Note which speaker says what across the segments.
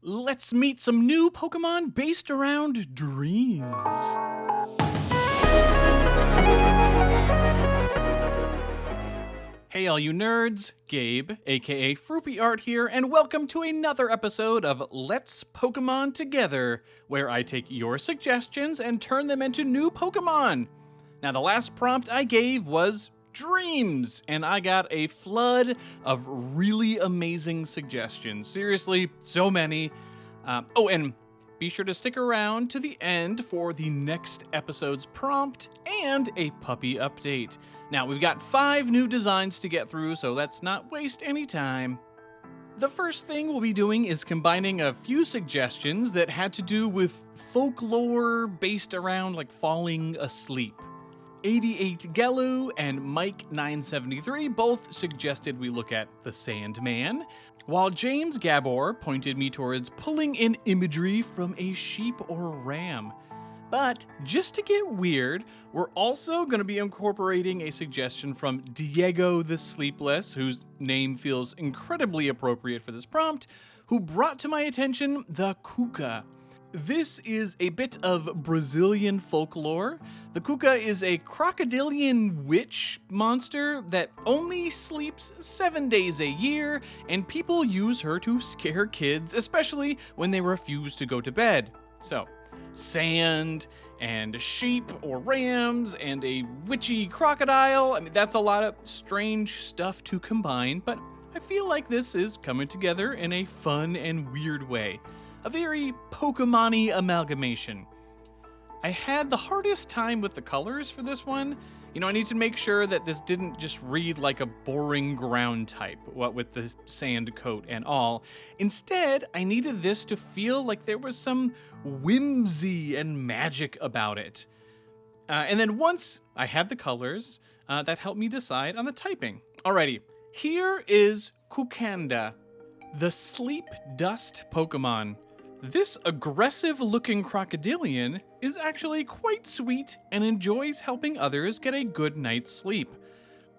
Speaker 1: Let's meet some new Pokemon based around dreams. Hey all you nerds, Gabe, aka Froopy Art here, and welcome to another episode of Let's Pokemon Together, where I take your suggestions and turn them into new Pokemon. Now the last prompt I gave was dreams, and I got a flood of really amazing suggestions. Seriously, so many. And be sure to stick around to the end for the next episode's prompt and a puppy update. Now, we've got 5 new designs to get through, so let's not waste any time. The first thing we'll be doing is combining a few suggestions that had to do with folklore based around falling asleep. 88 Gelu and Mike973 both suggested we look at the Sandman, while James Gabor pointed me towards pulling in imagery from a sheep or ram. But just to get weird, we're also going to be incorporating a suggestion from Diego the Sleepless, whose name feels incredibly appropriate for this prompt, who brought to my attention the Cuca. This is a bit of Brazilian folklore. The Cuca is a crocodilian witch monster that only sleeps 7 days a year, and people use her to scare kids, especially when they refuse to go to bed. So, sand and sheep or rams and a witchy crocodile. That's a lot of strange stuff to combine, but I feel like this is coming together in a fun and weird way. A very Pokemon-y amalgamation. I had the hardest time with the colors for this one. I need to make sure that this didn't just read like a boring ground type, what with the sand coat and all. Instead, I needed this to feel like there was some whimsy and magic about it. And then once I had the colors, that helped me decide on the typing. Alrighty, here is Kukanda, the Sleep Dust Pokemon. This aggressive-looking crocodilian is actually quite sweet and enjoys helping others get a good night's sleep.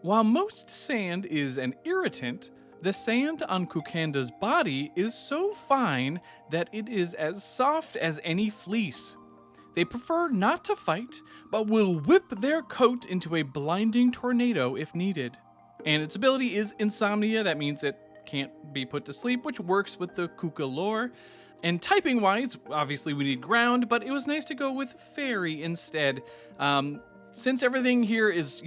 Speaker 1: While most sand is an irritant, the sand on Kukanda's body is so fine that it is as soft as any fleece. They prefer not to fight, but will whip their coat into a blinding tornado if needed. And its ability is Insomnia. That means it can't be put to sleep, which works with the Cuca lore. And typing-wise, obviously we need ground, but it was nice to go with fairy instead. Since everything here is,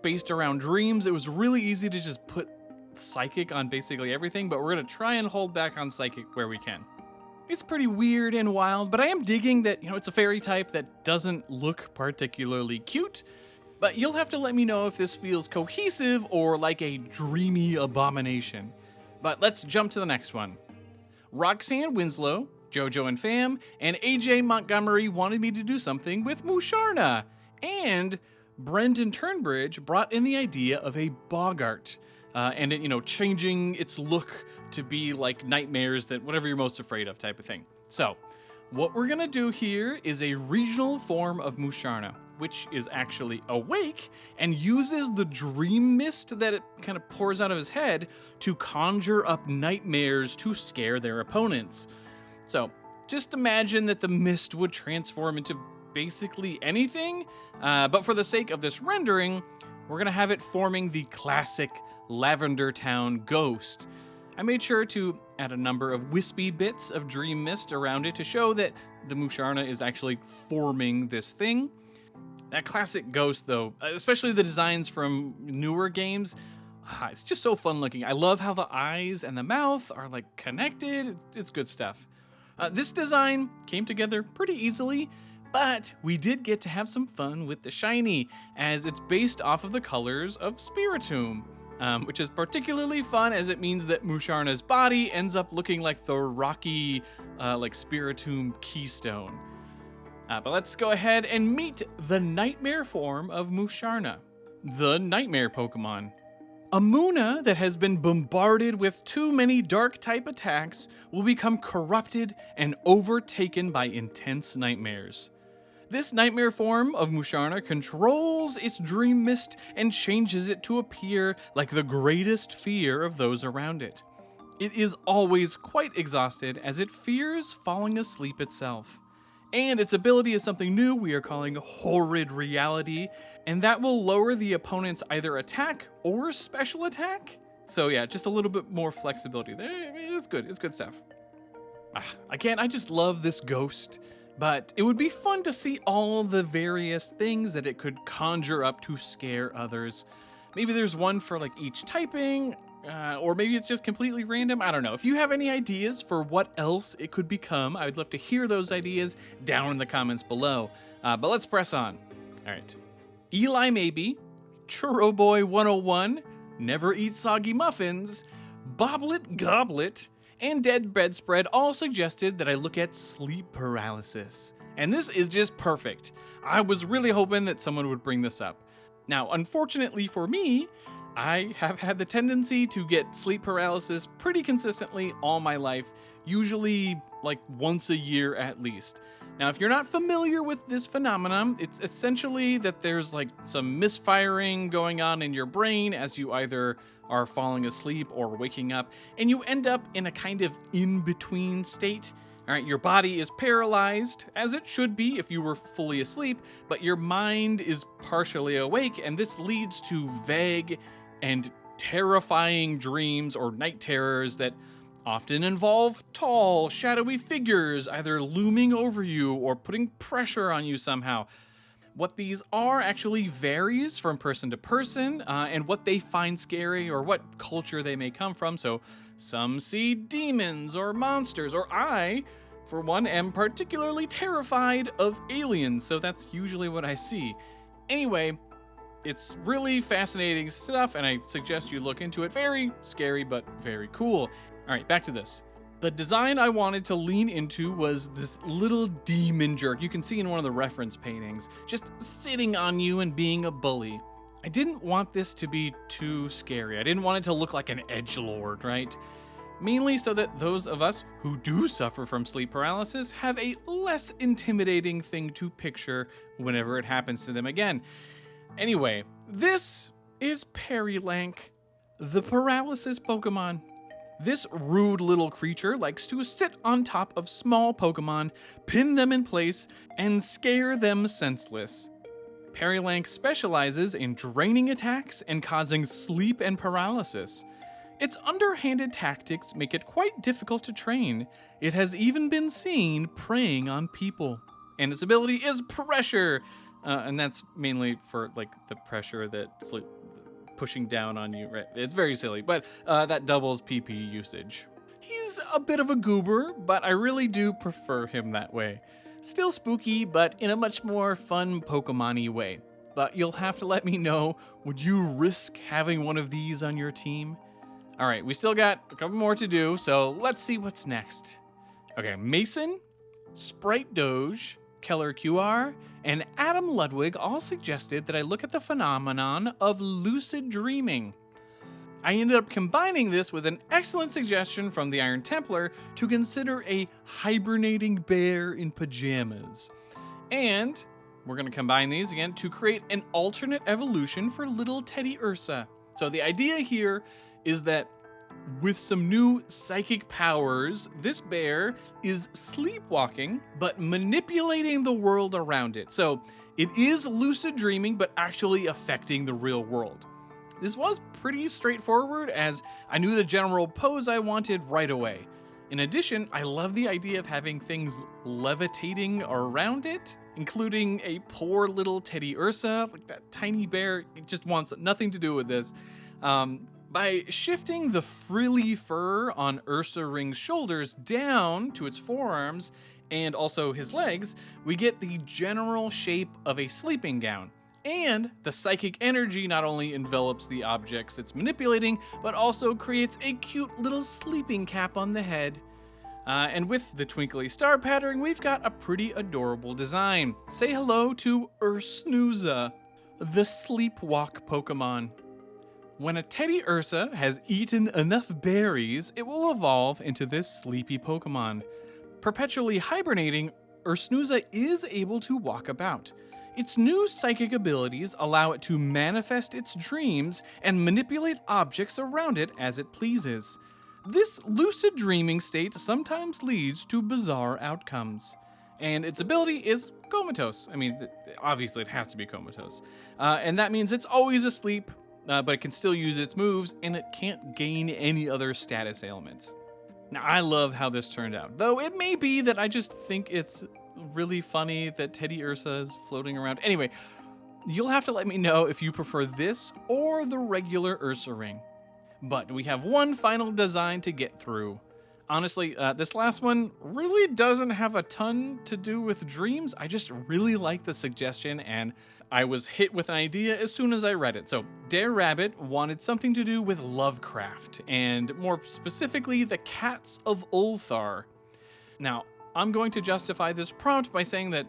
Speaker 1: based around dreams, it was really easy to just put psychic on basically everything, but we're going to try and hold back on psychic where we can. It's pretty weird and wild, but I am digging that, it's a fairy type that doesn't look particularly cute. But you'll have to let me know if this feels cohesive or like a dreamy abomination. But let's jump to the next one. Roxanne Winslow, Jojo and Fam, and AJ Montgomery wanted me to do something with Musharna. And Brendan Turnbridge brought in the idea of a Boggart. And it, changing its look to be like nightmares, that whatever you're most afraid of type of thing. So, what we're gonna do here is a regional form of Musharna, which is actually awake and uses the dream mist that it kind of pours out of his head to conjure up nightmares to scare their opponents. So, just imagine that the mist would transform into basically anything, but for the sake of this rendering, we're gonna have it forming the classic Lavender Town ghost. I made sure to add a number of wispy bits of dream mist around it to show that the Musharna is actually forming this thing. That classic ghost, though, especially the designs from newer games, it's just so fun looking. I love how the eyes and the mouth are connected. It's good stuff. This design came together pretty easily, but we did get to have some fun with the shiny, as it's based off of the colors of Spiritomb. Which is particularly fun as it means that Musharna's body ends up looking like the rocky, Spiritomb keystone. But let's go ahead and meet the nightmare form of Musharna, the nightmare Pokemon. A Munna that has been bombarded with too many dark-type attacks will become corrupted and overtaken by intense nightmares. This nightmare form of Musharna controls its dream mist and changes it to appear like the greatest fear of those around it. It is always quite exhausted as it fears falling asleep itself. And its ability is something new we are calling Horrid Reality, and that will lower the opponent's either attack or special attack. So yeah, just a little bit more flexibility there. It's good. It's good stuff. Again, I just love this ghost, but it would be fun to see all the various things that it could conjure up to scare others. Maybe there's one for like each typing, or maybe it's just completely random. I don't know. If you have any ideas for what else it could become, I would love to hear those ideas down in the comments below. But let's press on. All right. Eli Maybe, Churro Boy 101, Never Eat Soggy Muffins, Boblet Goblet, and Dead Bedspread all suggested that I look at sleep paralysis. And this is just perfect. I was really hoping that someone would bring this up. Now, unfortunately for me, I have had the tendency to get sleep paralysis pretty consistently all my life, usually like once a year at least. Now, if you're not familiar with this phenomenon, it's essentially that there's like some misfiring going on in your brain as you either are falling asleep or waking up, and you end up in a kind of in-between state. All right, your body is paralyzed, as it should be if you were fully asleep, but your mind is partially awake, and this leads to vague and terrifying dreams or night terrors that often involve tall, shadowy figures either looming over you or putting pressure on you somehow. What these are actually varies from person to person, and what they find scary or what culture they may come from. So some see demons or monsters, or I, for one, am particularly terrified of aliens, so that's usually what I see. Anyway, it's really fascinating stuff, and I suggest you look into it. Very scary, but very cool. All right, back to this. The design I wanted to lean into was this little demon jerk you can see in one of the reference paintings, just sitting on you and being a bully. I didn't want this to be too scary. I didn't want it to look like an edgelord, right? Mainly so that those of us who do suffer from sleep paralysis have a less intimidating thing to picture whenever it happens to them again. Anyway, this is Perilank, the paralysis Pokemon. This rude little creature likes to sit on top of small Pokemon, pin them in place, and scare them senseless. Perilank specializes in draining attacks and causing sleep and paralysis. Its underhanded tactics make it quite difficult to train. It has even been seen preying on people. And its ability is Pressure, and that's mainly for like the pressure that's like pushing down on you, right? It's very silly, but that doubles PP usage. He's a bit of a goober, but I really do prefer him that way. Still spooky, but in a much more fun Pokemon-y way. But you'll have to let me know, would you risk having one of these on your team? All right, we still got a couple more to do, so let's see what's next. Okay, Mason, Sprite Doge, Keller QR, and Adam Ludwig all suggested that I look at the phenomenon of lucid dreaming. I ended up combining this with an excellent suggestion from the Iron Templar to consider a hibernating bear in pajamas. And we're going to combine these again to create an alternate evolution for little Teddy Ursa. So the idea here is that with some new psychic powers, this bear is sleepwalking, but manipulating the world around it. So it is lucid dreaming, but actually affecting the real world. This was pretty straightforward, as I knew the general pose I wanted right away. In addition, I love the idea of having things levitating around it, including a poor little Teddy Ursa, like that tiny bear. It just wants nothing to do with this. By shifting the frilly fur on Ursa Ring's shoulders down to its forearms and also his legs, we get the general shape of a sleeping gown. And the psychic energy not only envelops the objects it's manipulating, but also creates a cute little sleeping cap on the head. And with the twinkly star pattern, we've got a pretty adorable design. Say hello to Ursnooza, the sleepwalk Pokemon. When a Teddy Ursa has eaten enough berries, it will evolve into this sleepy Pokemon. Perpetually hibernating, Ursnooza is able to walk about. Its new psychic abilities allow it to manifest its dreams and manipulate objects around it as it pleases. This lucid dreaming state sometimes leads to bizarre outcomes. And its ability is comatose. I mean, obviously it has to be comatose. And that means it's always asleep, but it can still use its moves, and it can't gain any other status ailments. Now, I love how this turned out, though it may be that I just think it's really funny that Teddy Ursa is floating around. Anyway, you'll have to let me know if you prefer this or the regular Ursa Ring. But we have one final design to get through. Honestly, this last one really doesn't have a ton to do with dreams. I just really like the suggestion, and I was hit with an idea as soon as I read it. So, Dare Rabbit wanted something to do with Lovecraft, and more specifically, the Cats of Ulthar. Now, I'm going to justify this prompt by saying that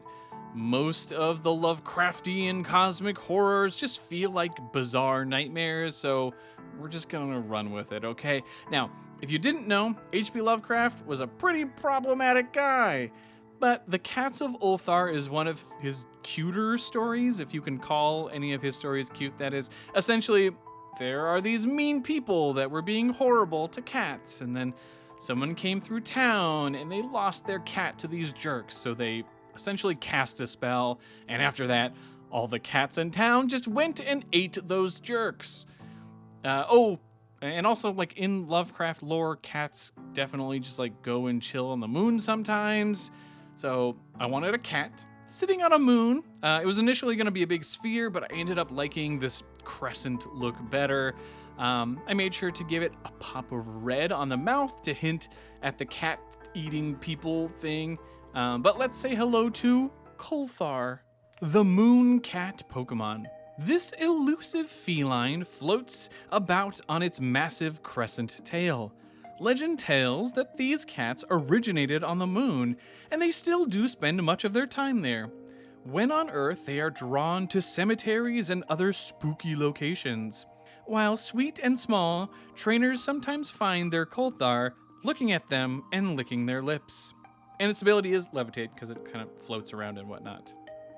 Speaker 1: most of the Lovecraftian cosmic horrors just feel like bizarre nightmares, so we're just gonna run with it, okay? Now, if you didn't know, H.P. Lovecraft was a pretty problematic guy, but The Cats of Ulthar is one of his cuter stories, if you can call any of his stories cute, that is. Essentially, there are these mean people that were being horrible to cats, and then someone came through town and they lost their cat to these jerks, so they essentially cast a spell, and after that, all the cats in town just went and ate those jerks. And also, like, in Lovecraft lore, cats definitely just, like, go and chill on the moon sometimes. So I wanted a cat sitting on a moon. It was initially going to be a big sphere, but I ended up liking this crescent look better. I made sure to give it a pop of red on the mouth to hint at the cat-eating people thing. But let's say hello to Kulthar, the moon cat Pokemon. This elusive feline floats about on its massive crescent tail. Legend tells that these cats originated on the moon, and they still do spend much of their time there. When on Earth, they are drawn to cemeteries and other spooky locations. While sweet and small, trainers sometimes find their Kulthar looking at them and licking their lips. And its ability is levitate, because it kind of floats around and whatnot.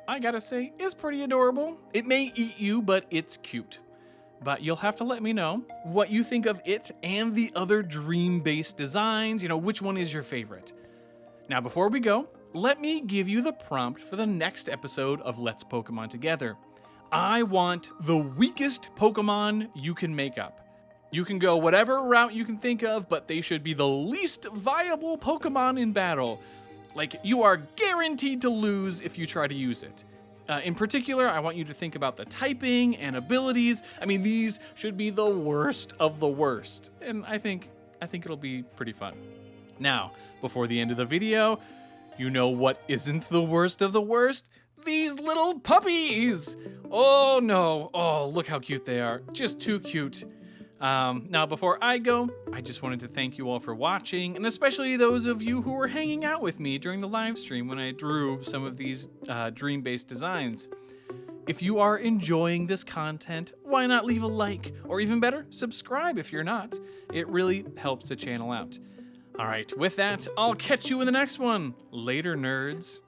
Speaker 1: I gotta say, it's pretty adorable. It may eat you, but it's cute. But you'll have to let me know what you think of it and the other dream-based designs. Which one is your favorite? Now, before we go, let me give you the prompt for the next episode of Let's Pokemon Together. I want the weakest Pokemon you can make up. You can go whatever route you can think of, but they should be the least viable Pokemon in battle. Like, you are guaranteed to lose if you try to use it. In particular, I want you to think about the typing and abilities. I mean, these should be the worst of the worst. And I think it'll be pretty fun. Now, before the end of the video, you know what isn't the worst of the worst? These little puppies! Oh no, oh, look how cute they are. Just too cute. Now, before I go, I just wanted to thank you all for watching, and especially those of you who were hanging out with me during the live stream when I drew some of these dream-based designs. If you are enjoying this content, why not leave a like, or even better, subscribe if you're not. It really helps the channel out. All right, with that, I'll catch you in the next one. Later, nerds.